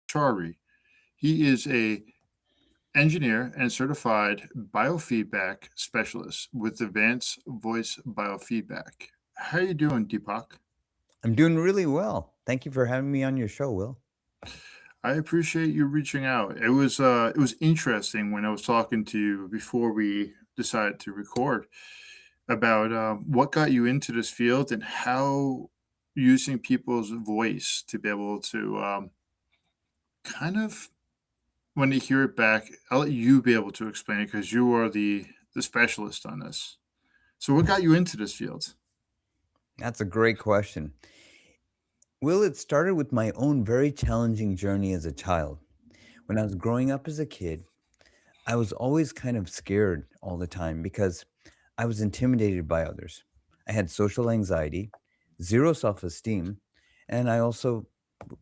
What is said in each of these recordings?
Chari. He is a engineer and certified biofeedback specialist with Advanced Voice Biofeedback. How you doing, Deepak? I'm doing really well. Thank you for having me on your show, Will. I appreciate you reaching out. It was interesting when I was talking to you before we decided to record about what got you into this field and how using people's voice to be able to kind of when they hear it back, I'll let you be able to explain it because you are the specialist on this. So, what got you into this field? That's a great question. Will, it started with my own very challenging journey as a child. When I was growing up as a kid, I was always kind of scared all the time because I was intimidated by others. I had social anxiety, zero self esteem, and I also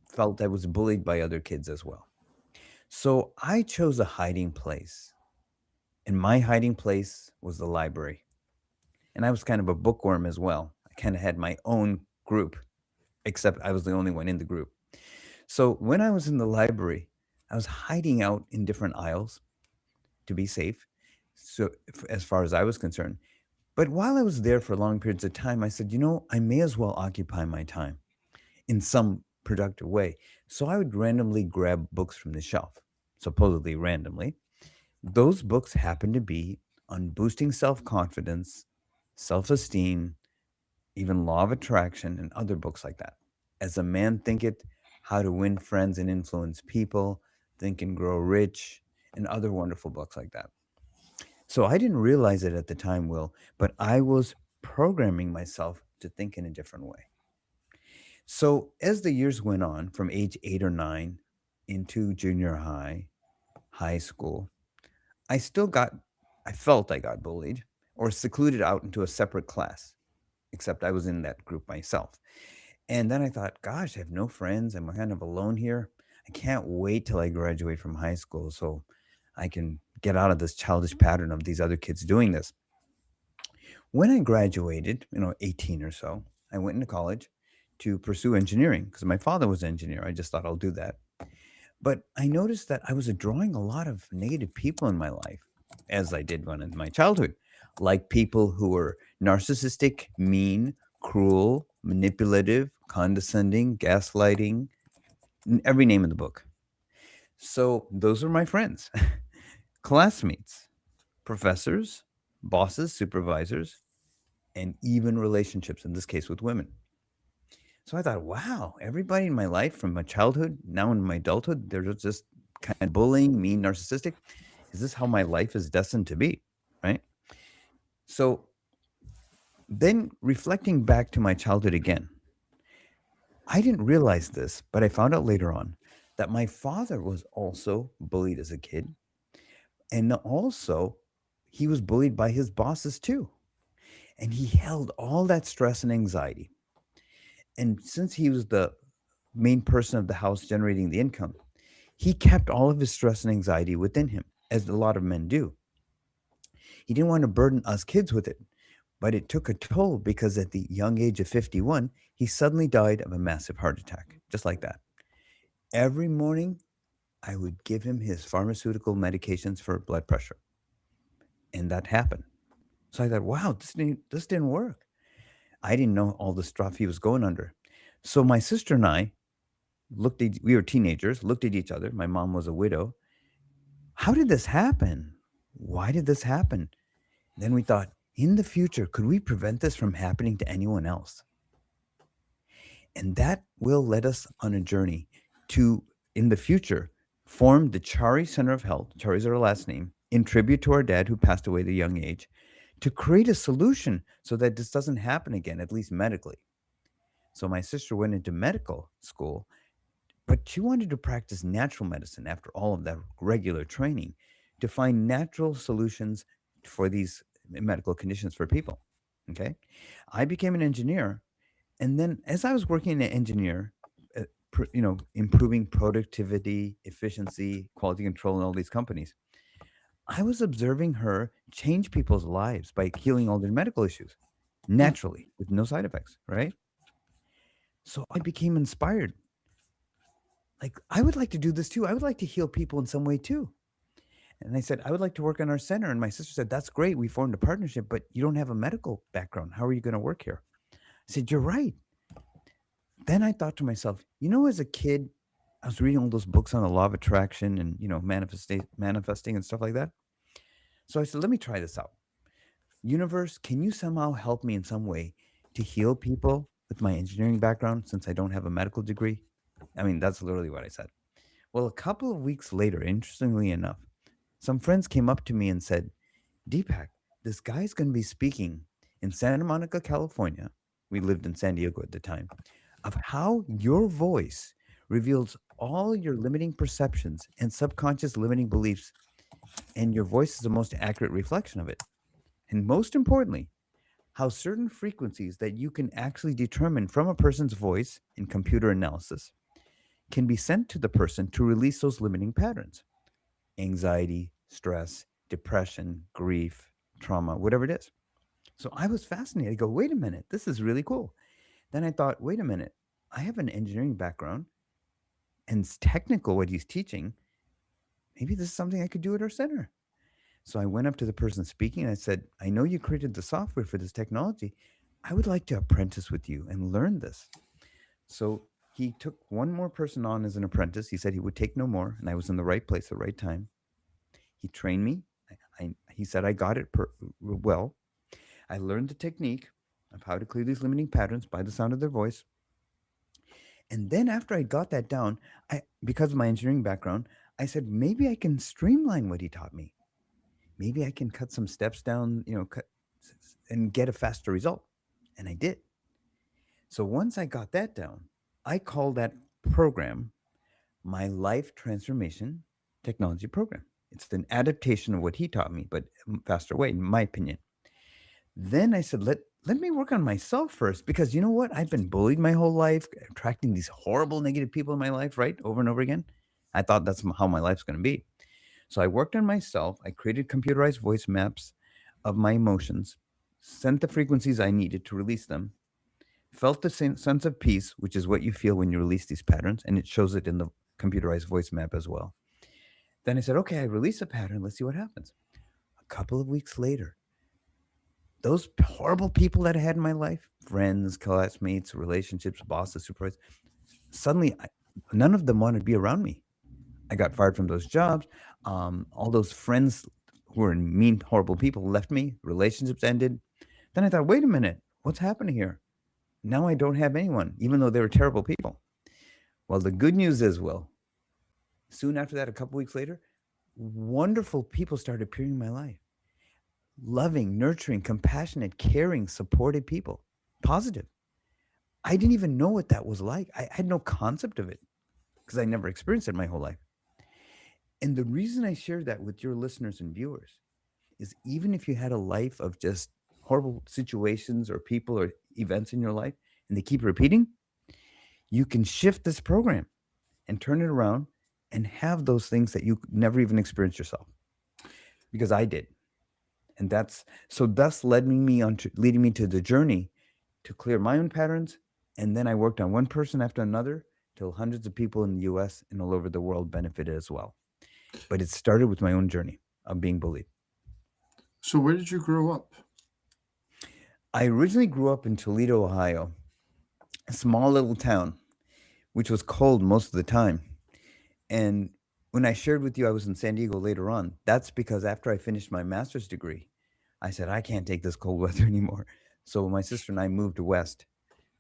felt I was bullied by other kids as well. So I chose a hiding place, and my hiding place was the library. And I was kind of a bookworm as well. I kind of had my own group, except I was the only one in the group. So when I was in the library, I was hiding out in different aisles to be safe, so as far as I was concerned. But while I was there for long periods of time, I said, I may as well occupy my time in some productive way. So I would randomly grab books from the shelf, supposedly randomly. Those books happened to be on boosting self confidence, self esteem, even Law of Attraction, and other books like that. As a Man Thinketh, How to Win Friends and Influence People, Think and Grow Rich, and other wonderful books like that. So I didn't realize it at the time, Will, but I was programming myself to think in a different way. So as the years went on, from age 8 or 9 into junior high, high school, I still got, I felt I got bullied or secluded out into a separate class, except I was in that group myself. And then I thought, gosh, I have no friends. I'm kind of alone here. I can't wait till I graduate from high school so I can get out of this childish pattern of these other kids doing this. When I graduated, 18 or so, I went into college to pursue engineering because my father was an engineer. I just thought I'll do that. But I noticed that I was drawing a lot of negative people in my life, as I did one in my childhood, like people who were narcissistic, mean, cruel, manipulative, condescending, gaslighting, every name in the book. So those are my friends, classmates, professors, bosses, supervisors, and even relationships, in this case with women. So I thought, wow, everybody in my life from my childhood, now in my adulthood, they're just kind of bullying, mean, narcissistic. Is this how my life is destined to be? Right. So then reflecting back to my childhood again, I didn't realize this, but I found out later on that my father was also bullied as a kid. And also, he was bullied by his bosses too. And he held all that stress and anxiety. And since he was the main person of the house generating the income, he kept all of his stress and anxiety within him, as a lot of men do. He didn't want to burden us kids with it, but it took a toll because at the young age of 51, he suddenly died of a massive heart attack, just like that. Every morning, I would give him his pharmaceutical medications for blood pressure, and that happened. So I thought, wow, this didn't work. I didn't know all the stuff he was going under. So my sister and I we were teenagers, looked at each other. My mom was a widow. How did this happen? Why did this happen? Then we thought, in the future, could we prevent this from happening to anyone else? And that will lead us on a journey to, in the future, form the Chari Center of Health. Chari is our last name, in tribute to our dad who passed away at a young age, to create a solution so that this doesn't happen again, at least medically. So my sister went into medical school, but she wanted to practice natural medicine after all of that regular training to find natural solutions for these medical conditions for people. Okay. I became an engineer. And then as I was working as an engineer, improving productivity, efficiency, quality control in all these companies, I was observing her change people's lives by healing all their medical issues naturally with no side effects, right? So I became inspired. like, I would like to do this too. I would like to heal people in some way too. And I said, I would like to work in our center. And my sister said, that's great. We formed a partnership, but you don't have a medical background. How are you going to work here? I said, you're right. Then I thought to myself, as a kid, I was reading all those books on the law of attraction and, manifesting and stuff like that. So I said, let me try this out. Universe, can you somehow help me in some way to heal people with my engineering background since I don't have a medical degree? I mean, that's literally what I said. Well, a couple of weeks later, interestingly enough, some friends came up to me and said, Deepak, this guy's going to be speaking in Santa Monica, California. We lived in San Diego at the time, of how your voice reveals all your limiting perceptions and subconscious limiting beliefs, and your voice is the most accurate reflection of it. And most importantly, how certain frequencies that you can actually determine from a person's voice in computer analysis can be sent to the person to release those limiting patterns: anxiety, stress, depression, grief, trauma, whatever it is. So I was fascinated. I go, wait a minute, this is really cool. Then I thought, wait a minute, I have an engineering background and it's technical what he's teaching. Maybe this is something I could do at our center. So I went up to the person speaking and I said, I know you created the software for this technology. I would like to apprentice with you and learn this. So he took one more person on as an apprentice. He said he would take no more, and I was in the right place at the right time. He trained me. He said I got it well. I learned the technique of how to clear these limiting patterns by the sound of their voice. And then after I got that down, because of my engineering background, I said, maybe I can streamline what he taught me. Maybe I can cut some steps down, and get a faster result. And I did. So once I got that down, I call that program my life transformation technology program. It's an adaptation of what he taught me, but faster way, in my opinion. Then I said, let me work on myself first, because you know what? I've been bullied my whole life, attracting these horrible negative people in my life, right? Over and over again. I thought that's how my life's going to be. So I worked on myself. I created computerized voice maps of my emotions, sent the frequencies I needed to release them, felt the sense of peace, which is what you feel when you release these patterns, and it shows it in the computerized voice map as well. Then I said, okay, I release a pattern. Let's see what happens. A couple of weeks later, those horrible people that I had in my life, friends, classmates, relationships, bosses, supervisors, suddenly none of them wanted to be around me. I got fired from those jobs. All those friends who were mean, horrible people left me. Relationships ended. Then I thought, wait a minute, what's happening here? Now I don't have anyone, even though they were terrible people. Well, the good news is, Will, soon after that, a couple weeks later, wonderful people started appearing in my life. Loving, nurturing, compassionate, caring, supportive people. Positive. I didn't even know what that was like. I had no concept of it because I never experienced it my whole life. And the reason I share that with your listeners and viewers is, even if you had a life of just horrible situations or people or events in your life and they keep repeating, you can shift this program and turn it around and have those things that you never even experienced yourself. Because I did. And thus leading me to the journey to clear my own patterns. And then I worked on one person after another till hundreds of people in the US and all over the world benefited as well. But it started with my own journey of being bullied. So where did you grow up? I originally grew up in Toledo, Ohio, a small little town, which was cold most of the time. And when I shared with you I was in San Diego later on, that's because after I finished my master's degree, I said, I can't take this cold weather anymore. So my sister and I moved west,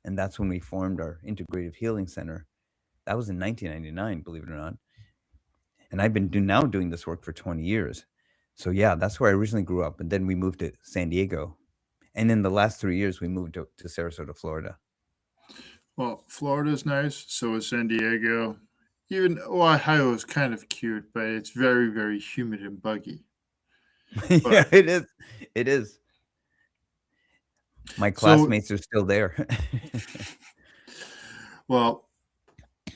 and that's when we formed our Integrative Healing Center. That was in 1999, believe it or not. And I've been doing this work for 20 years. So yeah, that's where I originally grew up. And then we moved to San Diego. And in the last 3 years, we moved to Sarasota, Florida. Well, Florida's nice, so is San Diego. Even Ohio is kind of cute, but it's very, very humid and buggy. Yeah, But it is. It is. My so, classmates are still there. well,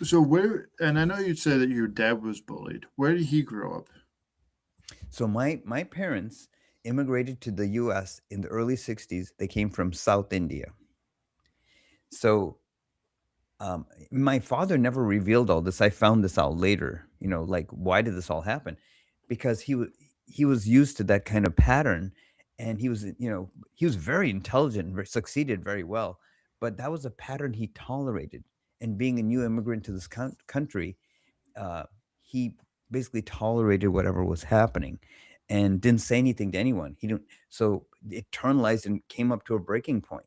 so where, and I know you said that your dad was bullied. Where did he grow up? So my parents immigrated to the US in the early 60s. They came from South India. So My father never revealed all this. I found this out later, like, why did this all happen? Because he was used to that kind of pattern, and he was very intelligent and succeeded very well, but that was a pattern he tolerated. And being a new immigrant to this country, uh, he basically tolerated whatever was happening and didn't say anything to anyone. He didn't. So it internalized and came up to a breaking point.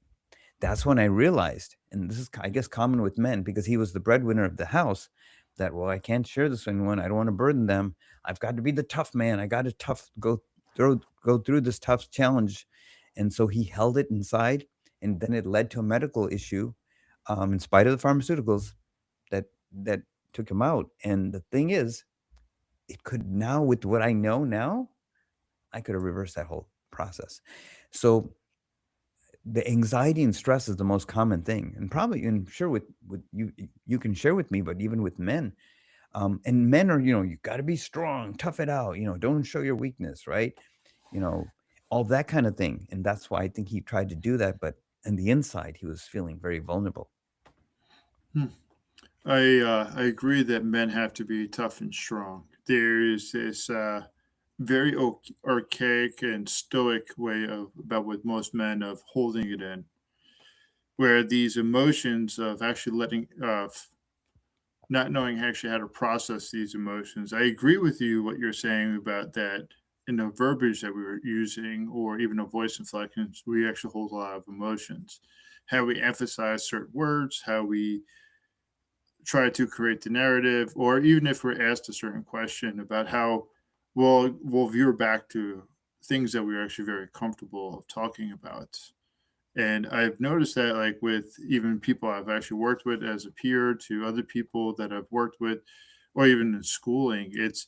That's when I realized, and this is, I guess, common with men because he was the breadwinner of the house, that, well, I can't share this with anyone. I don't want to burden them. I've got to be the tough man. I got to go through this tough challenge. And so he held it inside, and then it led to a medical issue, in spite of the pharmaceuticals that took him out. And the thing is, it could now, with what I know now, I could have reversed that whole process. So the anxiety and stress is the most common thing, and probably, and sure, with you, you can share with me, but even with men, and men are, you got to be strong, tough it out, don't show your weakness, right? You know, all that kind of thing, and that's why I think he tried to do that, but in the inside, he was feeling very vulnerable. Hmm. I agree that men have to be tough and strong. There is this very archaic and stoic way of about with most men of holding it in, where these emotions of actually letting of not knowing actually how to process these emotions. I agree with you what you're saying about that in the verbiage that we were using, or even the voice inflections, we actually hold a lot of emotions. How we emphasize certain words, how we try to create the narrative, or even if we're asked a certain question about how we'll veer back to things that we're actually very comfortable of talking about. And I've noticed that, like, with even people I've actually worked with as a peer to other people that I've worked with, or even in schooling, it's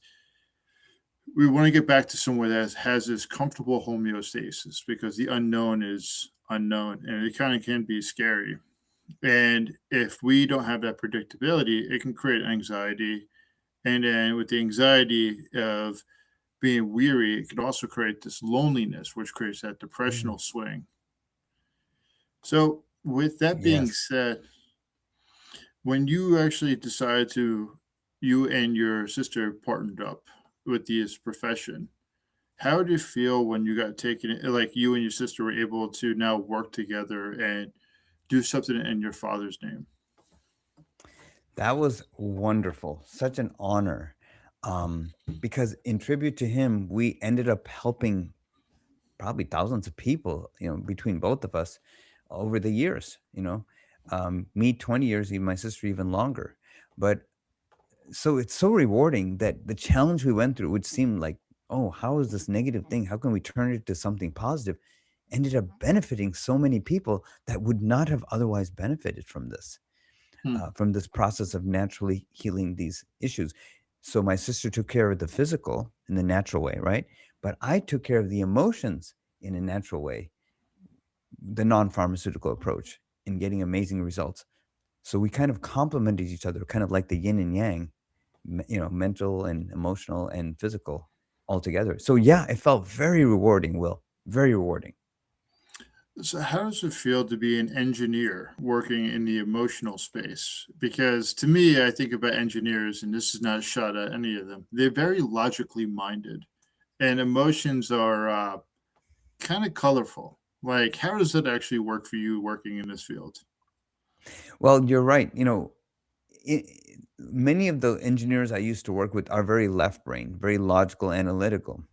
we want to get back to somewhere that has this comfortable homeostasis because the unknown is unknown and it kind of can be scary. And if we don't have that predictability, it can create anxiety. And then with the anxiety of being weary, it can also create this loneliness, which creates that Mm. depressional swing. So, with that being Yes. said, when you actually decided to, you and your sister partnered up with this profession, how did you feel when you got taken, like you and your sister were able to now work together and do something in your father's name? That was wonderful. Such an honor. Because in tribute to him, we ended up helping probably thousands of people, between both of us over the years, me 20 years, even my sister even longer. But so it's so rewarding that the challenge we went through would seem like, oh, how is this negative thing? How can we turn it to something positive? Ended up benefiting so many people that would not have otherwise benefited Hmm. from this process of naturally healing these issues. So my sister took care of the physical in the natural way, right? But I took care of the emotions in a natural way, the non-pharmaceutical approach, in getting amazing results. So we kind of complemented each other, kind of like the yin and yang, mental and emotional and physical all together. So yeah, it felt very rewarding, Will. Very rewarding. So, how does it feel to be an engineer working in the emotional space? Because to me, I think about engineers, and this is not a shot at any of them. They're very logically minded, and emotions are kind of colorful. Like, how does that actually work for you working in this field? Well, you're right. I Many of the engineers I used to work with are very left brain, very logical, analytical.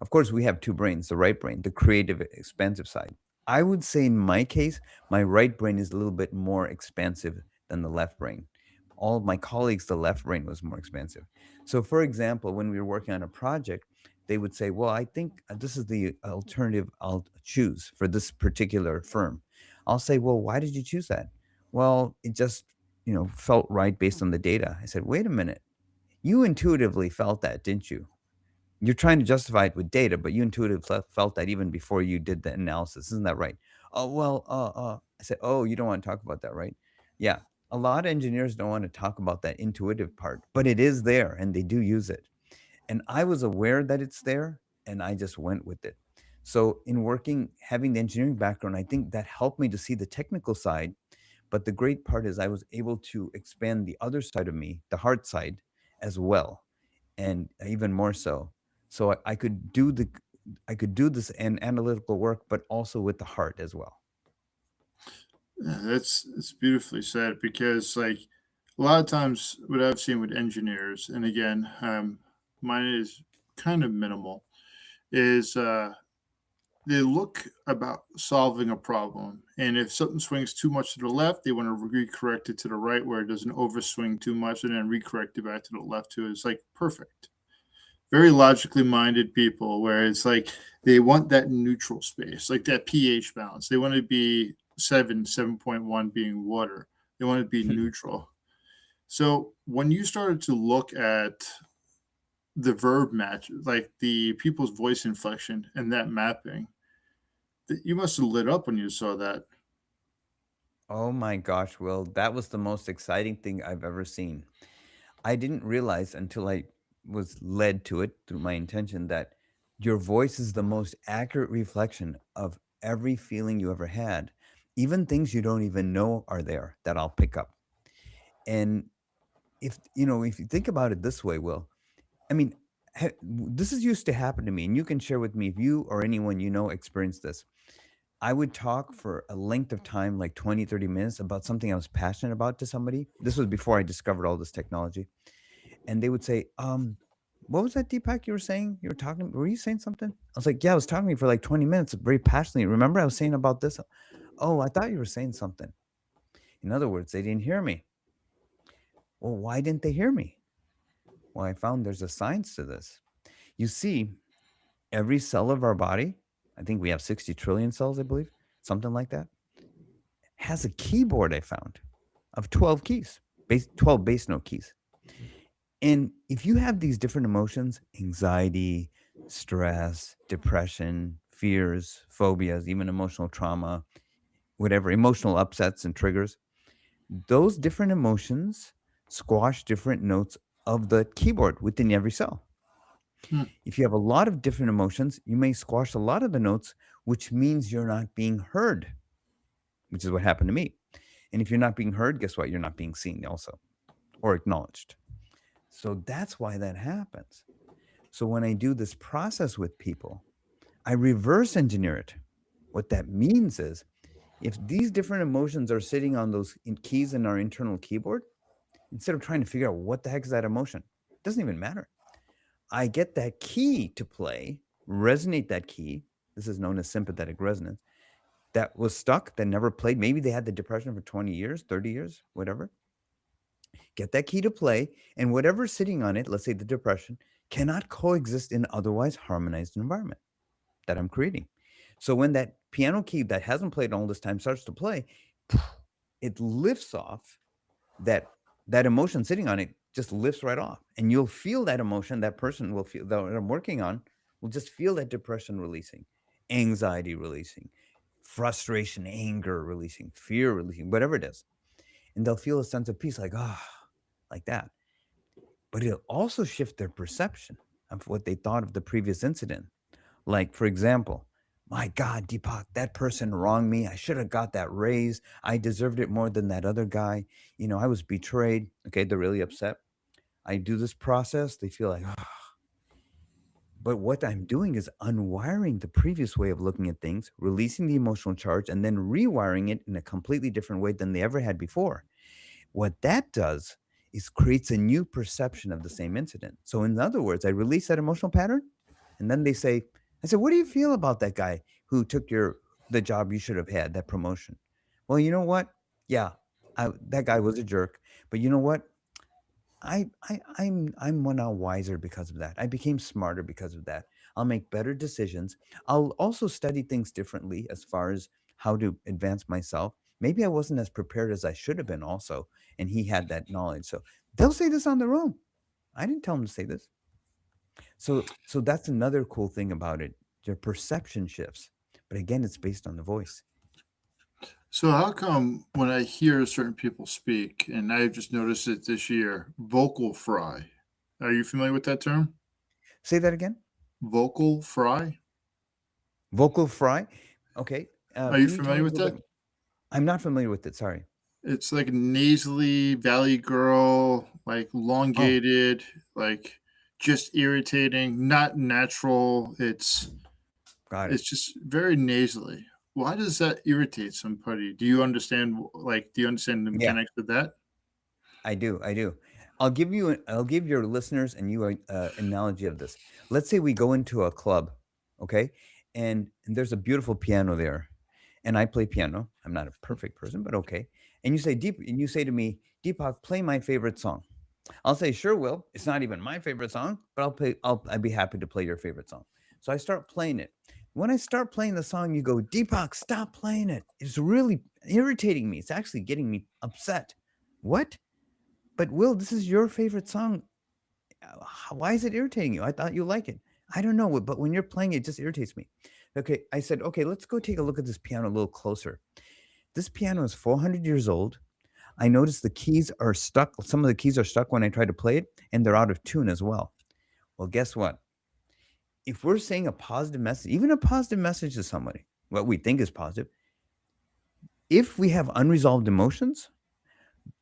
Of course, we have two brains, the right brain, the creative, expansive side. I would say in my case, my right brain is a little bit more expansive than the left brain. All of my colleagues, the left brain was more expansive. So, for example, when we were working on a project, they would say, well, I think this is the alternative I'll choose for this particular firm. I'll say, well, why did you choose that? Well, it just, felt right based on the data. I said, wait a minute. You intuitively felt that, didn't you? You're trying to justify it with data, but you intuitively felt that even before you did the analysis. Isn't that right? Oh, well, I said, oh, you don't want to talk about that, right? Yeah. A lot of engineers don't want to talk about that intuitive part, but it is there and they do use it. And I was aware that it's there and I just went with it. So in working, having the engineering background, I think that helped me to see the technical side, But the great part is I was able to expand the other side of me, the heart side, as well, and even more so. So I could do this analytical work, but also with the heart as well. Yeah, that's beautifully said because like a lot of times what I've seen with engineers, and again, mine is kind of minimal, is they look about solving a problem, and if something swings too much to the left, they want to recorrect it to the right where it doesn't overswing too much, and then recorrect it back to the left too. It's like perfect. Very logically minded people, where it's like they want that neutral space, like that pH balance. They want to be 7.1 being water. They want to be neutral. So when you started to look at the verb match, like the people's voice inflection and that mapping, you must have lit up when you saw that. Oh my gosh, Will, that was the most exciting thing I've ever seen. I didn't realize until I was led to it through my intention that your voice is the most accurate reflection of every feeling you ever had, even things you don't even know are there that I'll pick up. And if you think about it this way, Will, I mean, this is used to happen to me, and you can share with me if you or anyone you know experienced this. I would talk for a length of time, like 20, 30 minutes, about something I was passionate about to somebody. This was before I discovered all this technology. And they would say, what was that, Deepak, you were saying? You were talking, were you saying something? I was like, yeah, I was talking to you for like 20 minutes, very passionately. Remember, I was saying about this? Oh, I thought you were saying something. In other words, they didn't hear me. Well, why didn't they hear me? Well, I found there's a science to this. You see, every cell of our body, I think we have 60 trillion cells, I believe, something like that, has a keyboard I found of 12 keys, 12 bass note keys. And if you have these different emotions, anxiety, stress, depression, fears, phobias, even emotional trauma, whatever, emotional upsets and triggers, those different emotions squash different notes of the keyboard within every cell. Hmm. If you have a lot of different emotions, you may squash a lot of the notes, which means you're not being heard, which is what happened to me. And if you're not being heard, guess what? You're not being seen also or acknowledged. So that's why that happens. So when I do this process with people, I reverse engineer it. What that means is if these different emotions are sitting on those keys in our internal keyboard, instead of trying to figure out what the heck is that emotion, it doesn't even matter. I get that key to play, resonate that key. This is known as sympathetic resonance. That was stuck, that never played. Maybe they had the depression for 20 years, 30 years, whatever. Get that key to play, and whatever's sitting on it, let's say the depression, cannot coexist in otherwise harmonized environment that I'm creating. So when that piano key that hasn't played all this time starts to play, it lifts off that emotion sitting on it just lifts right off. And you'll feel that emotion, that person will feel that I'm working on will just feel that depression releasing, anxiety releasing, frustration, anger releasing, fear releasing, whatever it is. And they'll feel a sense of peace, like, like that. But it'll also shift their perception of what they thought of the previous incident. Like, for example, my God, Deepak, that person wronged me. I should have got that raise. I deserved it more than that other guy. I was betrayed. Okay, they're really upset. I do this process. They feel like, oh. But what I'm doing is unwiring the previous way of looking at things, releasing the emotional charge, and then rewiring it in a completely different way than they ever had before. What that does is creates a new perception of the same incident. So, in other words, I release that emotional pattern, and then I said, what do you feel about that guy who took the job you should have had, that promotion? Well, you know what? Yeah, that guy was a jerk, but you know what? I'm one now wiser because of that. I became smarter because of that. I'll make better decisions. I'll also study things differently as far as how to advance myself. Maybe I wasn't as prepared as I should have been also, and he had that knowledge. So they'll say this on their own. I didn't tell them to say this. So that's another cool thing about it. Your perception shifts. But again, it's based on the voice. So how come when I hear certain people speak, and I've just noticed it this year, vocal fry? Are you familiar with that term? Say that again. Vocal fry? Vocal fry. Okay. Are you Can you tell me familiar a with little bit? that? I'm not familiar with it. Sorry. It's like nasally valley girl, like Oh, elongated, like just irritating, not natural. got it. It's just very nasally. Why does that irritate somebody? Do you understand like do you understand the Yeah. mechanics of that? I do, I do. I'll give your listeners and you a analogy of this. Let's say we go into a club, okay? And there's a beautiful piano there, and I play piano. I'm not a perfect person, but okay. And you say to me, "Deepak, play my favorite song." I'll say, "Sure, Will. It's not even my favorite song, but I'd be happy to play your favorite song." So I start playing it. When I start playing the song, you go, "Deepak, stop playing it. It's really irritating me. It's actually getting me upset." What? But Will, this is your favorite song. Why is it irritating you? I thought you like it. I don't know, but when you're playing it, it just irritates me. Okay, I said, okay, let's go take a look at this piano a little closer. This piano is 400 years old. I noticed the keys are stuck. Some of the keys are stuck when I try to play it, and they're out of tune as well. Well, guess what? If we're saying a positive message, even a positive message to somebody, what we think is positive, if we have unresolved emotions,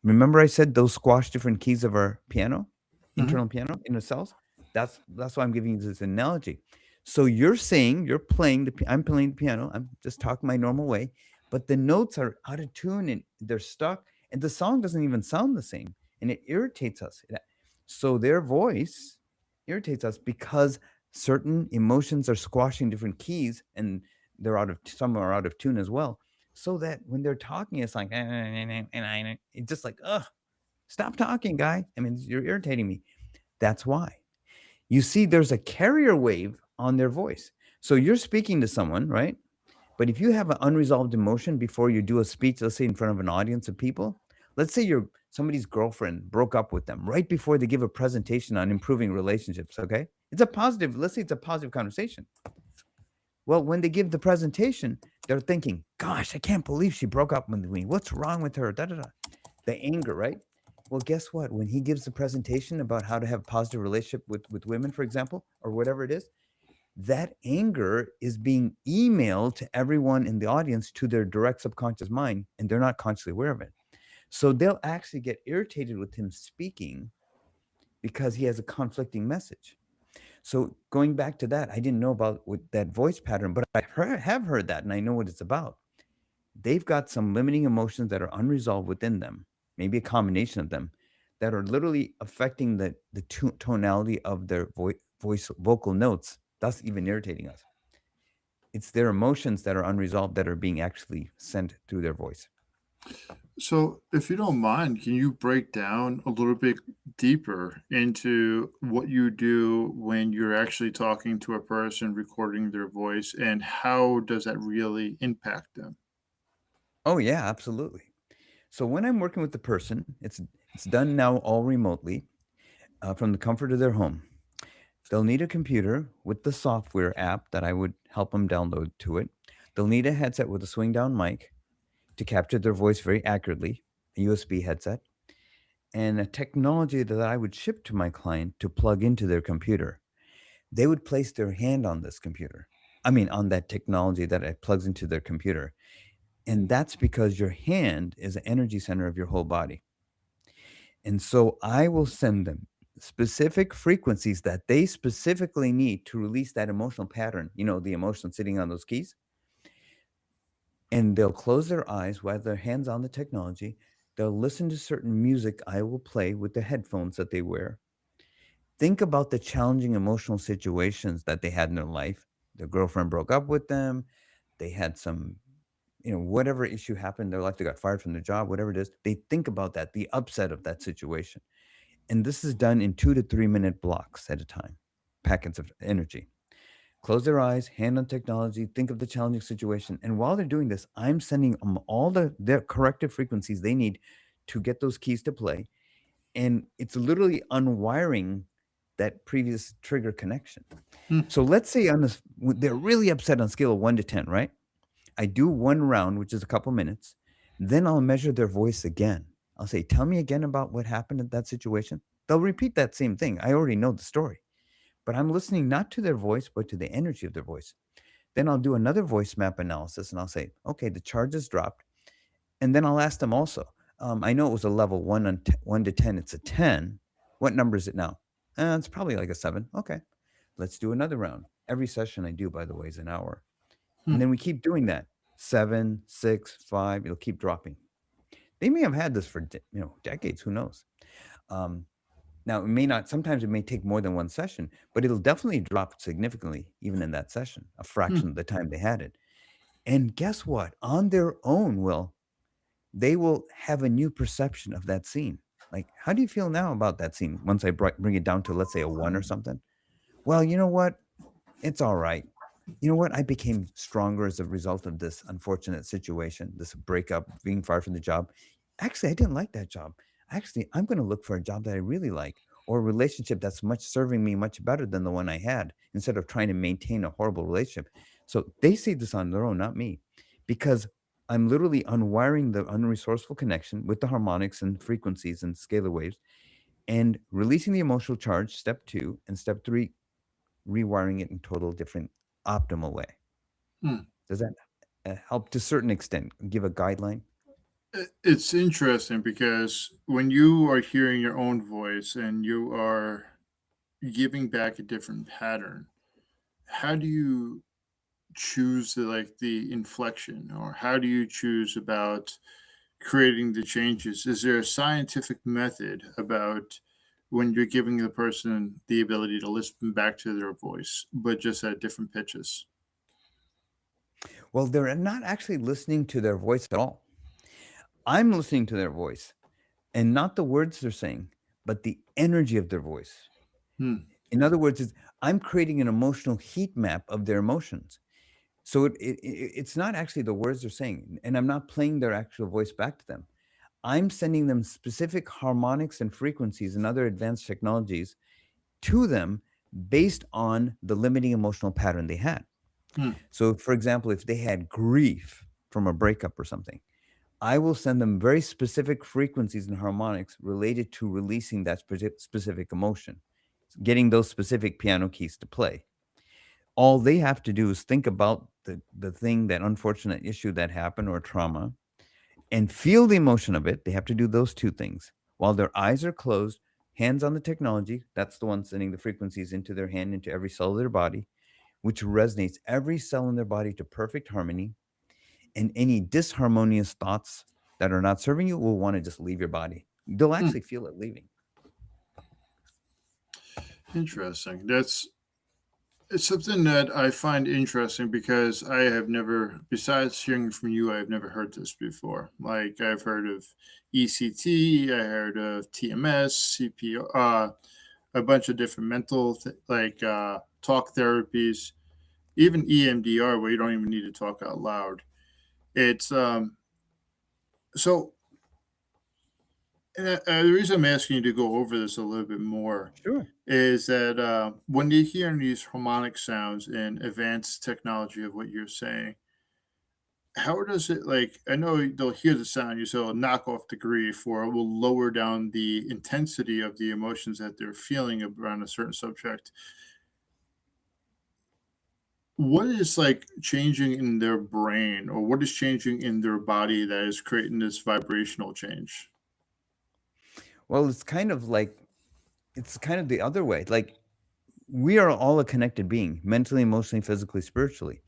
remember I said those squash different keys of our piano, Mhm. internal piano, inner cells? That's why I'm giving you this analogy. So you're saying you're playing I'm playing the piano, I'm just talking my normal way, but the notes are out of tune and they're stuck, and the song doesn't even sound the same, and it irritates us. So their voice irritates us because certain emotions are squashing different keys, and some are out of tune as well, so that when they're talking, it's like, it's just like, ugh, stop talking, guy. I mean, you're irritating me. That's why. You see, there's a carrier wave on their voice. So you're speaking to someone, right? But if you have an unresolved emotion before you do a speech, let's say in front of an audience of people, let's say somebody's girlfriend broke up with them right before they give a presentation on improving relationships, okay? It's a positive, let's say it's a positive conversation. Well, when they give the presentation, they're thinking, "Gosh, I can't believe she broke up with me. What's wrong with her?" Da da da. The anger, right? Well, guess what? When he gives the presentation about how to have a positive relationship with women, for example, or whatever it is, that anger is being emailed to everyone in the audience to their direct subconscious mind, and they're not consciously aware of it. So they'll actually get irritated with him speaking because he has a conflicting message. So going back to that, I didn't know about that voice pattern, but have heard that, and I know what it's about. They've got some limiting emotions that are unresolved within them, maybe a combination of them, that are literally affecting the tonality of their voice vocal notes, thus even irritating us. It's their emotions that are unresolved that are being actually sent through their voice. So, if you don't mind, can you break down a little bit deeper into what you do when you're actually talking to a person, recording their voice, and how does that really impact them? Oh yeah, absolutely. So when I'm working with the person, it's done now all remotely from the comfort of their home. They'll need a computer with the software app that I would help them download to it. They'll need a headset with a swing down mic to capture their voice very accurately, a USB headset, and a technology that I would ship to my client to plug into their computer. They would place their hand on this computer. I mean, on that technology that it plugs into their computer. And that's because your hand is the energy center of your whole body. And so I will send them specific frequencies that they specifically need to release that emotional pattern, the emotion sitting on those keys. And they'll close their eyes while their hands on the technology. They'll listen to certain music I will play with the headphones that they wear. Think about the challenging emotional situations that they had in their life. Their girlfriend broke up with them. They had some, whatever issue happened in their life, they got fired from their job, whatever it is. They think about that, the upset of that situation. And this is done in 2 to 3 minute blocks at a time, packets of energy. Close their eyes, hand on technology, think of the challenging situation. And while they're doing this, I'm sending them all their corrective frequencies they need to get those keys to play. And it's literally unwiring that previous trigger connection. Hmm. So let's say they're really upset on scale of 1 to 10, right? I do one round, which is a couple minutes. Then I'll measure their voice again. I'll say, "Tell me again about what happened in that situation." They'll repeat that same thing. I already know the story, but I'm listening not to their voice, but to the energy of their voice. Then I'll do another voice map analysis and I'll say, "Okay, the charge has dropped." And then I'll ask them also, I know it was a level 1 to 10, it's a 10. What number is it now? It's probably like a 7. Okay, let's do another round. Every session I do, by the way, is an hour. And Hmm. then we keep doing that. 7, 6, 5, it'll keep dropping. They may have had this for decades, who knows? Um, Now it may not sometimes it may take more than one session, but it'll definitely drop significantly even in that session, a Hmm. fraction of the time they had it. And guess what? On their own, they will have a new perception of that scene. Like, how do you feel now about that scene once I bring it down to, let's say, a 1 or something? Well, you know what? It's all right. You know what? I became stronger as a result of this unfortunate situation, this breakup, being fired from the job. Actually, I didn't like that job. Actually, I'm going to look for a job that I really like or a relationship that's much serving me much better than the one I had instead of trying to maintain a horrible relationship. So they see this on their own, not me, because I'm literally unwiring the unresourceful connection with the harmonics and frequencies and scalar waves and releasing the emotional charge, step two, and step three, rewiring it in total different optimal way. Hmm. Does that help to a certain extent? Give a guideline? It's interesting because when you are hearing your own voice and you are giving back a different pattern, how do you choose the inflection, or how do you choose about creating the changes? Is there a scientific method about when you're giving the person the ability to listen back to their voice, but just at different pitches? Well, they're not actually listening to their voice at all. I'm listening to their voice and not the words they're saying, but the energy of their voice. Hmm. In other words, I'm creating an emotional heat map of their emotions. So it's not actually the words they're saying, and I'm not playing their actual voice back to them. I'm sending them specific harmonics and frequencies and other advanced technologies to them based on the limiting emotional pattern they had. Hmm. So, for example, if they had grief from a breakup or something, I will send them very specific frequencies and harmonics related to releasing that specific emotion, getting those specific piano keys to play. All they have to do is think about the thing, that unfortunate issue that happened or trauma, and feel the emotion of it. They have to do those two things while their eyes are closed, hands on the technology. That's the one sending the frequencies into their hand, into every cell of their body, which resonates every cell in their body to perfect harmony. And any disharmonious thoughts that are not serving you will want to just leave your body. They'll Hmm. actually feel it leaving. Interesting. It's something that I find interesting because I have never, besides hearing from you, I've never heard this before. Like I've heard of ECT, I heard of TMS, CPO, a bunch of different talk therapies, even EMDR, where you don't even need to talk out loud. It's so the reason I'm asking you to go over this a little bit more Sure. is that when you're hearing these harmonic sounds and advanced technology of what you're saying, how does it, like, I know they'll hear the sound, you say it'll knock off the grief, or it will lower down the intensity of the emotions that they're feeling around a certain subject. What is like changing in their brain, or what is changing in their body that is creating this vibrational change? Well, it's kind of the other way. Like, we are all a connected being, mentally, emotionally, physically, spiritually.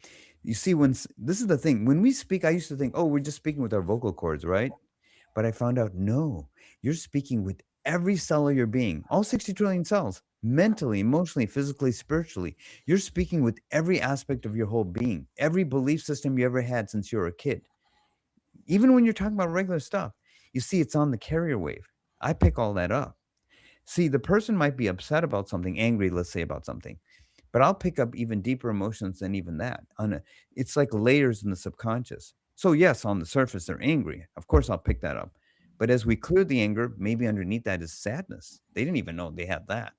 You see, this is the thing. When we speak, I used to think, oh, we're just speaking with our vocal cords, right? But I found out, no, you're speaking with every cell of your being, all 60 trillion cells, mentally, emotionally, physically, spiritually. You're speaking with every aspect of your whole being, every belief system you ever had since you were a kid. Even when you're talking about regular stuff, you see, it's on the carrier wave. I pick all that up. See, the person might be upset about something, angry, let's say, about something, but I'll pick up even deeper emotions than even that. It's like layers in the subconscious. So yes, on the surface they're angry. Of course, I'll pick that up. But as we clear the anger, maybe underneath that is sadness. They didn't even know they had that.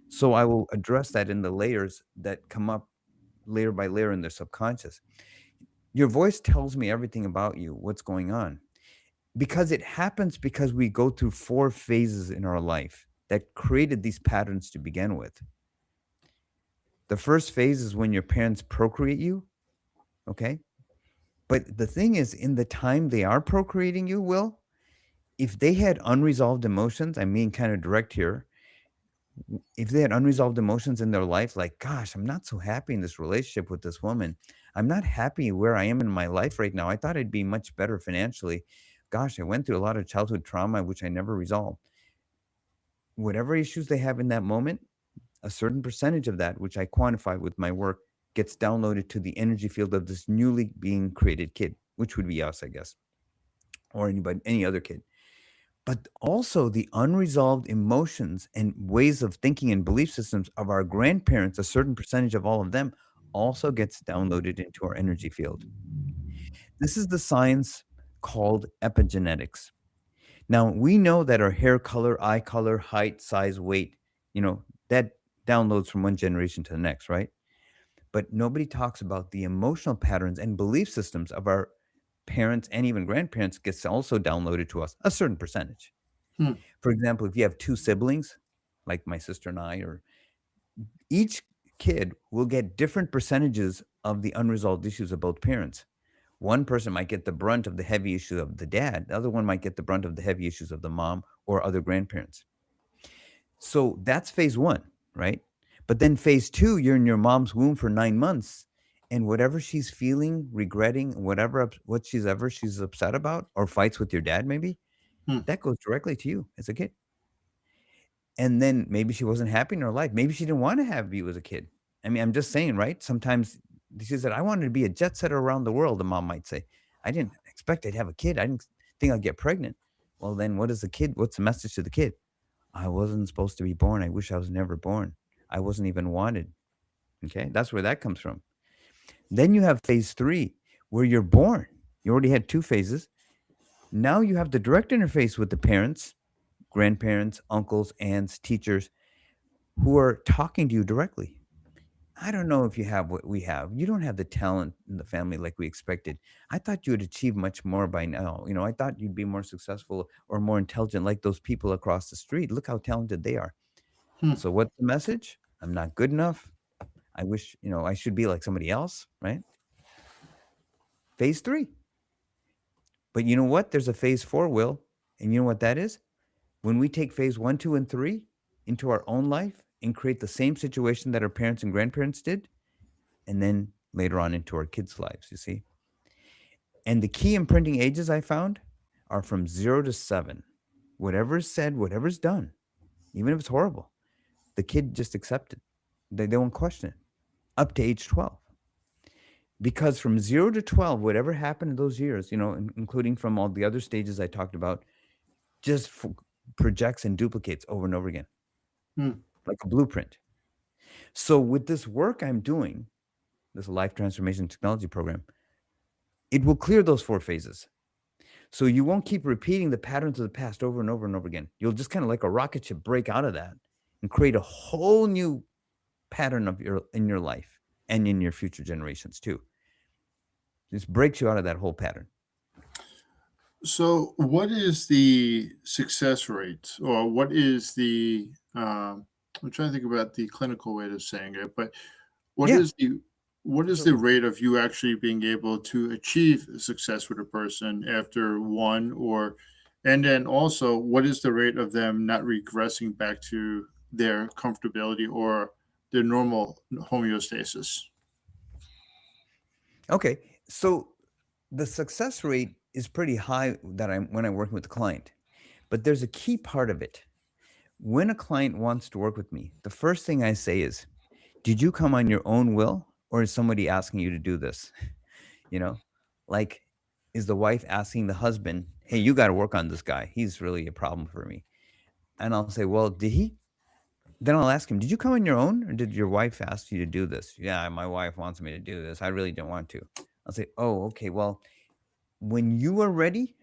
So I will address that in the layers that come up layer by layer in their subconscious. Your voice tells me everything about you, what's going on, because it happens because we go through 4 phases in our life that created these patterns to begin with. The first phase is when your parents procreate you, okay? But the thing is, in the time they are procreating you, Will, if they had unresolved emotions, I'm being kind of direct here. If they had unresolved emotions in their life, like, gosh, I'm not so happy in this relationship with this woman. I'm not happy where I am in my life right now. I thought I'd be much better financially. Gosh, I went through a lot of childhood trauma, which I never resolved. Whatever issues they have in that moment, a certain percentage of that, which I quantify with my work, gets downloaded to the energy field of this newly being created kid, which would be us, I guess, or anybody, any other kid. But also the unresolved emotions and ways of thinking and belief systems of our grandparents, a certain percentage of all of them also gets downloaded into our energy field. This is the science called epigenetics. Now, we know that our hair color, eye color, height, size, weight, that downloads from one generation to the next, right? But nobody talks about the emotional patterns and belief systems of our parents and even grandparents gets also downloaded to us, a certain percentage. Hmm. For example, if you have 2 siblings, like my sister and I, or each kid will get different percentages of the unresolved issues of both parents. One person might get the brunt of the heavy issue of the dad, the other one might get the brunt of the heavy issues of the mom or other grandparents. So that's phase 1, right? But then phase 2, you're in your mom's womb for 9 months, and whatever she's feeling, regretting, what she's upset about or fights with your dad maybe, Hmm. that goes directly to you as a kid. And then maybe she wasn't happy in her life. Maybe she didn't wanna have you as a kid. I mean, I'm just saying, right? Sometimes she said, "I wanted to be a jet setter around the world," the mom might say. "I didn't expect I'd have a kid. I didn't think I'd get pregnant." Well, then what's the message to the kid? "I wasn't supposed to be born. I wish I was never born. I wasn't even wanted." Okay? That's where that comes from. Then you have phase 3 where you're born. You already had 2 phases. Now you have the direct interface with the parents, grandparents, uncles, aunts, teachers who are talking to you directly. I don't know if you have what we have. You don't have the talent in the family like we expected. I thought you would achieve much more by now. I thought you'd be more successful or more intelligent like those people across the street. Look how talented they are. Hmm. So what's the message? I'm not good enough. I wish, I should be like somebody else, right? Phase 3. But you know what? There's a phase 4, Will. And you know what that is? When we take phase 1, 2, and 3 into our own life and create the same situation that our parents and grandparents did, and then later on into our kids' lives, you see? And the key imprinting ages I found are from 0 to 7. Whatever's said, whatever's done, even if it's horrible, the kid just accepts it. They won't question it. Up to age 12. Because from 0 to 12, whatever happened in those years, including from all the other stages I talked about, just projects and duplicates over and over again, Hmm. like a blueprint. So with this work I'm doing, this life transformation technology program, it will clear those 4 phases. So you won't keep repeating the patterns of the past over and over and over again. You'll just kind of like a rocket ship break out of that and create a whole new pattern in your life and in your future generations too. Just breaks you out of that whole pattern. So, what is the success rate, or what is the? I'm trying to think about the clinical way of saying it, but what Yeah. is the what is the So rate of you actually being able to achieve success with a person after one or, and then also what is the rate of them not regressing back to their comfortability or their normal homeostasis? okay. So the success rate is pretty high when I'm working with the client. But there's a key part of it. When a client wants to work with me, the first thing I say is, "Did you come on your own will or is somebody asking you to do this?" You know? Like, is the wife asking the husband, "Hey, you gotta work on this guy. He's really a problem for me." And I'll say, "Well, did he?" Then I'll ask him, "Did you come on your own or did your wife ask you to do this?" "Yeah, my wife wants me to do this. I really don't want to." I'll say, "Oh, okay. Well, when you are ready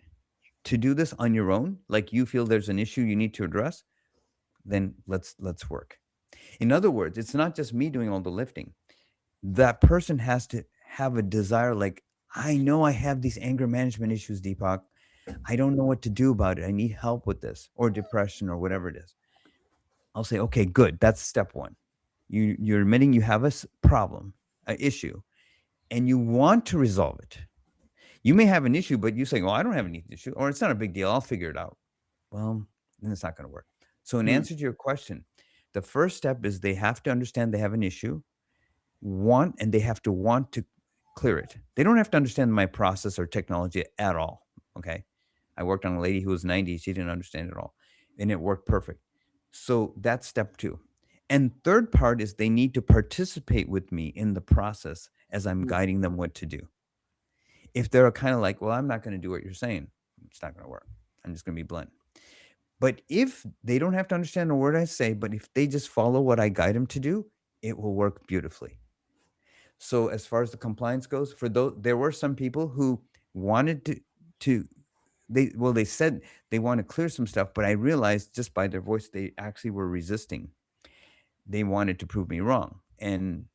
to do this on your own, like you feel there's an issue you need to address, then let's work." In other words, it's not just me doing all the lifting. That person has to have a desire like, "I know I have these anger management issues, Deepak. I don't know what to do about it. I need help with this," or depression or whatever it is. I'll say, "Okay, good. That's step 1. You're admitting you have a problem, an issue, and you want to resolve it. You may have an issue, but you say, 'Oh, I don't have any issue,' or 'It's not a big deal. I'll figure it out.'" Well, then it's not going to work. So, in Hmm. answer to your question, the first step is they have to understand they have an issue, and they have to want to clear it. They don't have to understand my process or technology at all. Okay. I worked on a lady who was 90. She didn't understand it all, and it worked perfect. So, that's step two. And third part is they need to participate with me in the process as I'm guiding them what to do. If they're kind of like, well, I'm not going to do what you're saying, it's not going to work. I'm just going to be blunt. But if they don't have to understand a word I say, but if they just follow what I guide them to do, it will work beautifully. So as far as the compliance goes, for those there were some people who wanted to they said they want to clear some stuff, but I realized just by their voice they actually were resisting. They wanted to prove me wrong. And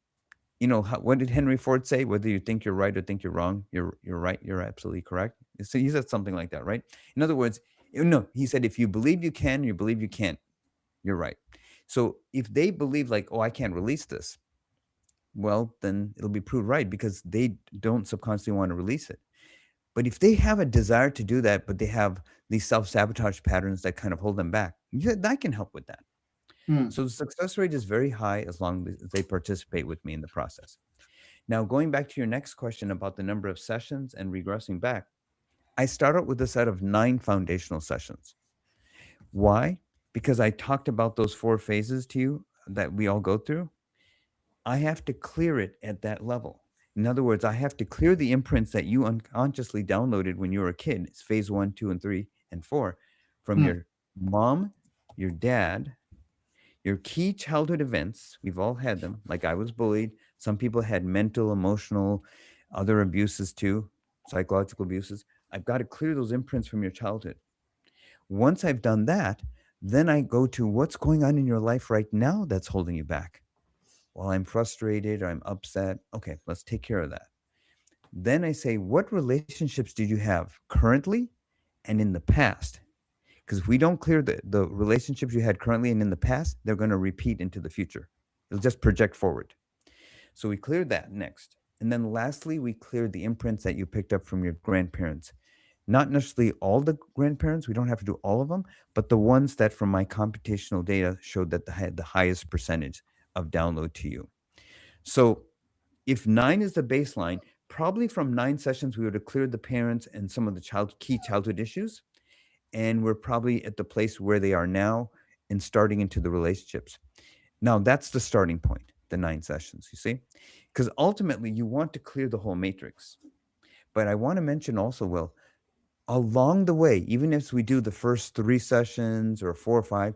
what did Henry Ford say? Whether you think you're right or think you're wrong, you're right. You're absolutely correct. So he said something like that, right? In other words, no, he said if you believe you can, you believe you can't. You're right. So if they believe like, oh, I can't release this, well, then it'll be proved right because they don't subconsciously want to release it. But if they have a desire to do that, but they have these self-sabotage patterns that kind of hold them back, yeah, that can help with that. Hmm. So the success rate is very high as long as they participate with me in the process. Now, going back to your next question about the number of sessions and regressing back, I start out with a set of 9 foundational sessions. Why? Because I talked about those 4 phases to you that we all go through. I have to clear it at that level. In other words, I have to clear the imprints that you unconsciously downloaded when you were a kid. It's phase 1, 2, and 3, and 4 from Hmm. your mom, your dad, your key childhood events. We've all had them. Like I was bullied. Some people had mental, emotional, other abuses too, psychological abuses. I've got to clear those imprints from your childhood. Once I've done that, then I go to what's going on in your life right now that's holding you back. Well, I'm frustrated or I'm upset. Okay, let's take care of that. Then I say, what relationships did you have currently and in the past? Because if we don't clear the relationships you had currently and in the past, they're going to repeat into the future. It'll just project forward. So we cleared that next. And then lastly, we cleared the imprints that you picked up from your grandparents. Not necessarily all the grandparents, we don't have to do all of them, but the ones that from my computational data showed that they had the highest percentage of download to you. So if 9 is the baseline, probably from 9 sessions, we would have cleared the parents and some of the key childhood issues. And we're probably at the place where they are now and starting into the relationships. Now, that's the starting point, the 9 sessions, you see? Because ultimately, you want to clear the whole matrix. But I want to mention also, Will, along the way, even if we do the first 3 sessions or 4 or 5,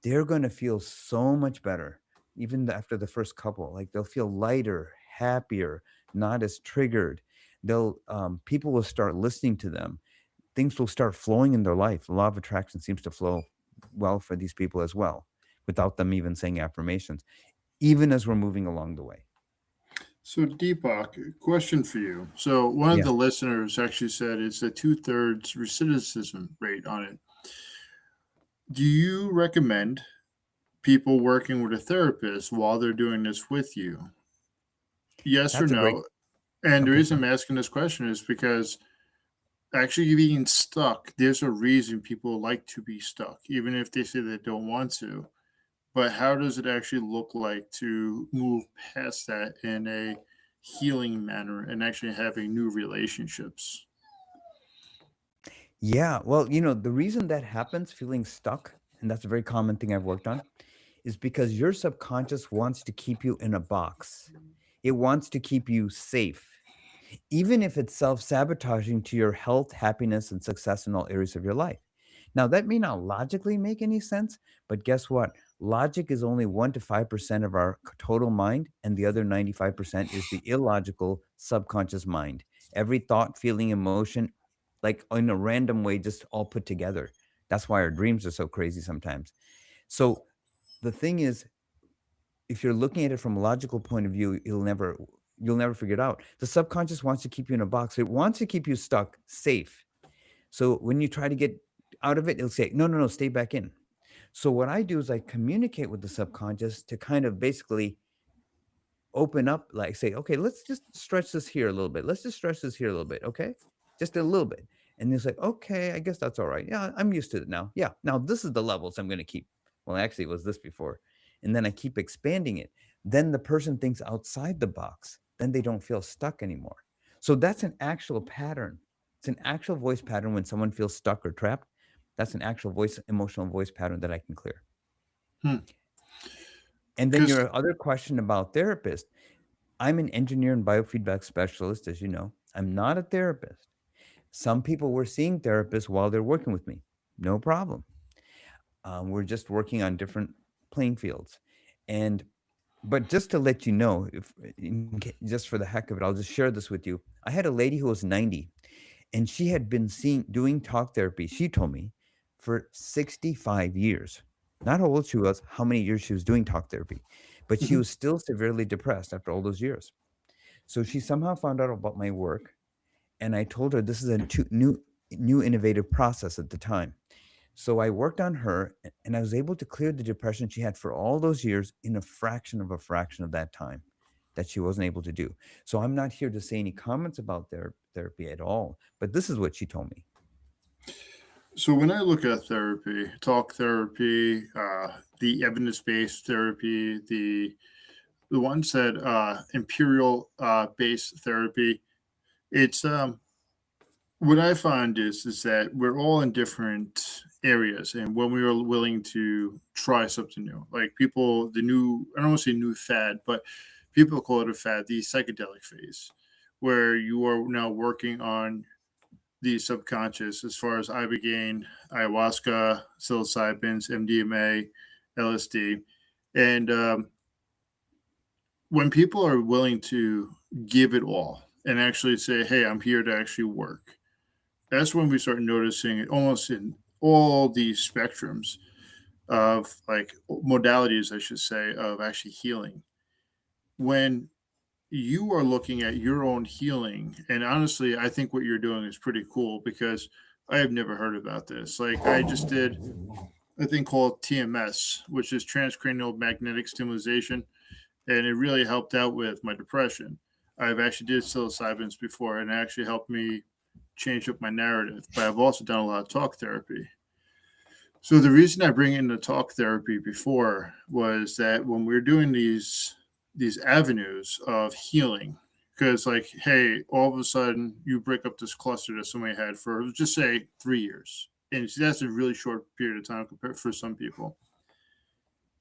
they're going to feel so much better, even after the first couple. Like they'll feel lighter, happier, not as triggered. People will start listening to them. Things will start flowing in their life. The law of attraction seems to flow well for these people as well, without them even saying affirmations, even as we're moving along the way. So, Deepak, question for you. So, one of Yeah, the listeners actually said it's a two-thirds recidivism rate on it. Do you recommend people working with a therapist while they're doing this with you? Yes or that's a great. no? And the Okay, go reason ahead. I'm asking this question is because actually being stuck, there's a reason people like to be stuck, even if they say they don't want to. But how does it actually look like to move past that in a healing manner and actually having new relationships? Yeah, well, the reason that happens, feeling stuck, and that's a very common thing I've worked on, is because your subconscious wants to keep you in a box. It wants to keep you safe, even if it's self sabotaging to your health, happiness, and success in all areas of your life. Now, that may not logically make any sense, but guess what? Logic is only 1 to 5% of our total mind, and the other 95% is the illogical subconscious mind. Every thought, feeling, emotion, like in a random way, just all put together. That's why our dreams are so crazy sometimes. So, the thing is, if you're looking at it from a logical point of view, you'll never figure it out. The subconscious wants to keep you in a box. It wants to keep you stuck, safe. So when you try to get out of it, it'll say, "No, no, no, stay back in." So what I do is I communicate with the subconscious to kind of basically open up, like say, "Okay, let's just stretch this here a little bit. Let's just stretch this here a little bit, okay? Just a little bit." And it's like, okay, I guess that's all right. Yeah, I'm used to it now. Yeah, now this is the levels I'm going to keep. Well, actually, it was this before. And then I keep expanding it. Then the person thinks outside the box. Then they don't feel stuck anymore. So that's an actual pattern. It's an actual voice pattern when someone feels stuck or trapped. That's an actual voice, emotional voice pattern that I can clear. And then Because your other question about therapist, I'm an engineer and biofeedback specialist, as you know. I'm not a therapist. Some people were seeing therapists while they're working with me. No problem. We're just working on different playing fields. And but just to let you know, if just for the heck of it, I'll just share this with you. I had a lady who was 90 and she had been doing talk therapy, she told me, for 65 years. Not how old she was, how many years she was doing talk therapy, but she was still severely depressed after all those years. So she somehow found out about my work, and I told her this is a new innovative process at the time. So I worked on her, and I was able to clear the depression she had for all those years in a fraction of that time that she wasn't able to do. So I'm not here to say any comments about therapy at all, but this is what she told me. so when I look at therapy, talk therapy, the evidence-based therapy, the ones that imperial based therapy, it's what I find is that we're all in different areas, and when we are willing to try something new, like people, the new, I don't want to say new fad, but people call it a fad, the psychedelic phase, where you are now working on the subconscious as far as ibogaine, ayahuasca, psilocybins, MDMA, LSD, and when people are willing to give it all and actually say, "Hey, I'm here to actually work," that's when we start noticing it almost in all these spectrums of like modalities, I should say, of actually healing. When you are looking at your own healing, and honestly, I think what you're doing is pretty cool because I have never heard about this. Like, I just did a thing called TMS, which is transcranial magnetic stimulation, and it really helped out with my depression. I've actually did psilocybins before, and it actually helped me change up my narrative. But I've also done a lot of talk therapy. So the reason I bring in the talk therapy before was that when we're doing these avenues of healing, because like, hey, all of a sudden you break up this cluster that somebody had for just say 3 years, and that's a really short period of time compared for some people.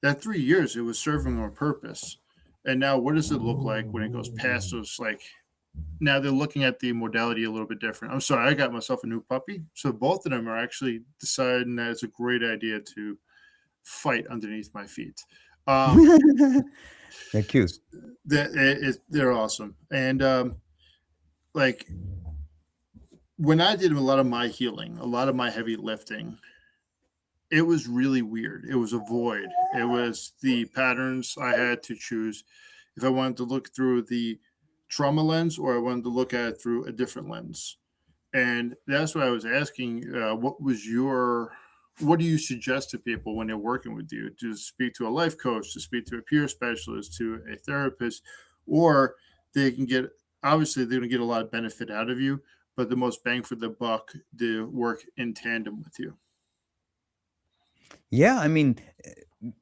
That 3 years, it was serving a purpose. And now, what does it look like when it goes past those? Like, now they're looking at the modality a little bit different. I'm sorry, I got myself a new puppy. So both of them are actually deciding that it's a great idea to fight underneath my feet. Um, They're cute. they're awesome. And like when I did a lot of my healing, a lot of my heavy lifting, it was really weird. It was a void. It was the patterns I had to choose if I wanted to look through the trauma lens or I wanted to look at it through a different lens. And that's why I was asking, what do you suggest to people when they're working with you? To speak to a life coach, to speak to a peer specialist, to a therapist, or they can get, obviously, they're going to get a lot of benefit out of you, but the most bang for the buck, to work in tandem with you. Yeah, I mean,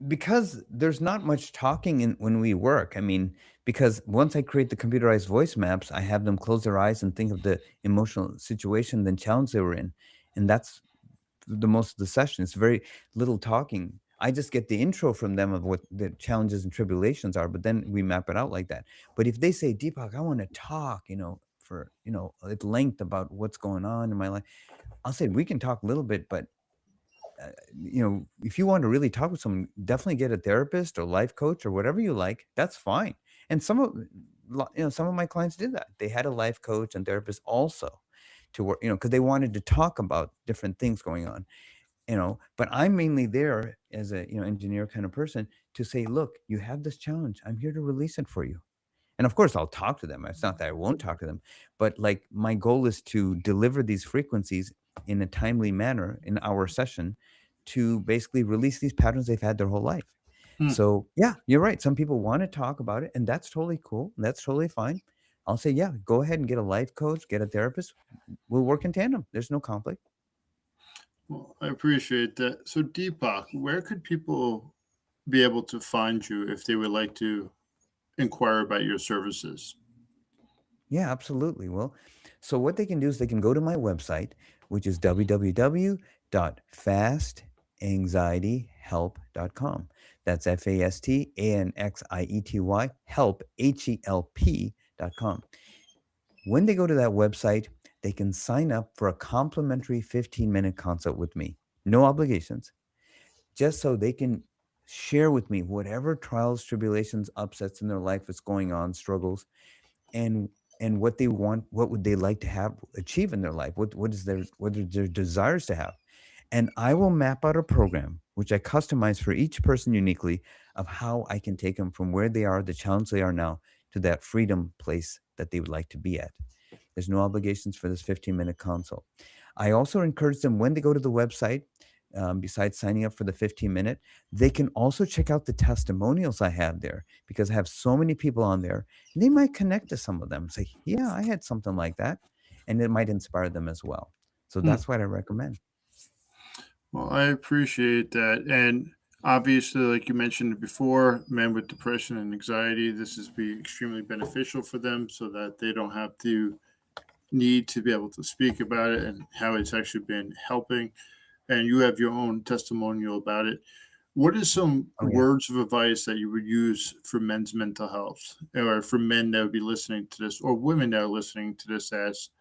because there's not much talking when we work. I mean, because once I create the computerized voice maps, I have them close their eyes and think of the emotional situation, then challenge they were in. And that's the most of the session. It's very little talking. I just get the intro from them of what the challenges and tribulations are, but then we map it out like that. But if they say, Deepak, I want to talk, for, at length about what's going on in my life, I'll say, we can talk a little bit, but if you want to really talk with someone, definitely get a therapist or life coach or whatever you like. That's fine. And some of my clients did that. They had a life coach and therapist also to work, because they wanted to talk about different things going on. But I'm mainly there as a engineer kind of person to say, look, you have this challenge. I'm here to release it for you. And of course, I'll talk to them. It's not that I won't talk to them, but like my goal is to deliver these frequencies in a timely manner in our session to basically release these patterns they've had their whole life. Hmm. So, yeah, you're right. Some people want to talk about it, and that's totally cool. That's totally fine. I'll say, "Yeah, go ahead and get a life coach, get a therapist. We'll work in tandem. There's no conflict." Well, I appreciate that. So, Deepak, where could people be able to find you if they would like to inquire about your services? Yeah, absolutely. Well, so what they can do is they can go to my website, which is www.fastanxietyhelp.com. That's FASTANXIETY help, HELP.com. When they go to that website, they can sign up for a complimentary 15-minute consult with me. No obligations, just so they can share with me whatever trials, tribulations, upsets in their life is going on, struggles, and what they want, what would they like to have achieve in their life, what are their desires to have, and I will map out a program which I customize for each person uniquely of how I can take them from where they are, the challenge they are now, to that freedom place that they would like to be at. There's no obligations for this 15-minute consult. I also encourage them when they go to the website, besides signing up for the 15-minute, they can also check out the testimonials I have there because I have so many people on there. And they might connect to some of them, say, "Yeah, I had something like that." And it might inspire them as well. So Hmm. that's what I recommend. Well, I appreciate that. And obviously, like you mentioned before, men with depression and anxiety, this is be extremely beneficial for them so that they don't have to need to be able to speak about it and how it's actually been helping. And you have your own testimonial about it. What are some Oh, yeah. words of advice that you would use for men's mental health, or for men that would be listening to this, or women that are listening to this as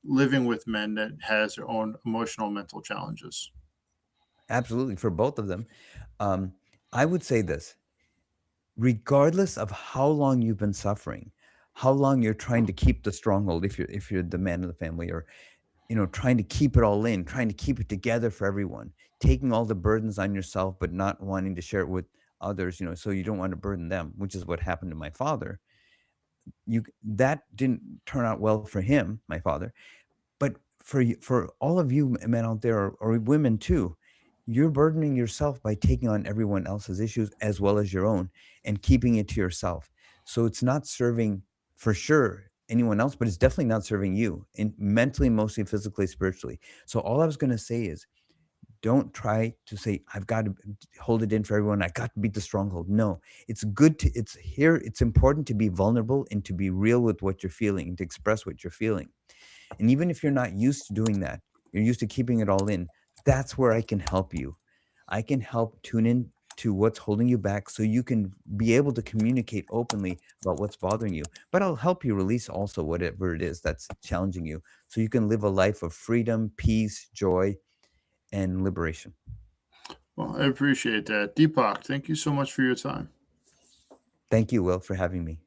living with men that has their own emotional mental challenges? Absolutely. For both of them. Um, I would say this: regardless of how long you've been suffering, how long you're trying to keep the stronghold, if you're the man of the family, or trying to keep it all in, trying to keep it together for everyone, taking all the burdens on yourself, but not wanting to share it with others, so you don't want to burden them, which is what happened to my father. That didn't turn out well for him, my father, but for all of you men out there, or women too, you're burdening yourself by taking on everyone else's issues as well as your own and keeping it to yourself. So it's not serving, for sure, anyone else, but it's definitely not serving you, in mentally, emotionally, physically, spiritually. So all I was going to say is, don't try to say, "I've got to hold it in for everyone. I got to beat the stronghold." No, it's important to be vulnerable and to be real with what you're feeling and to express what you're feeling. And even if you're not used to doing that, you're used to keeping it all in, that's where I can help you. I can help tune in to what's holding you back so you can be able to communicate openly about what's bothering you. But I'll help you release also whatever it is that's challenging you so you can live a life of freedom, peace, joy, and liberation. Well, I appreciate that. Deepak, thank you so much for your time. Thank you, Will, for having me.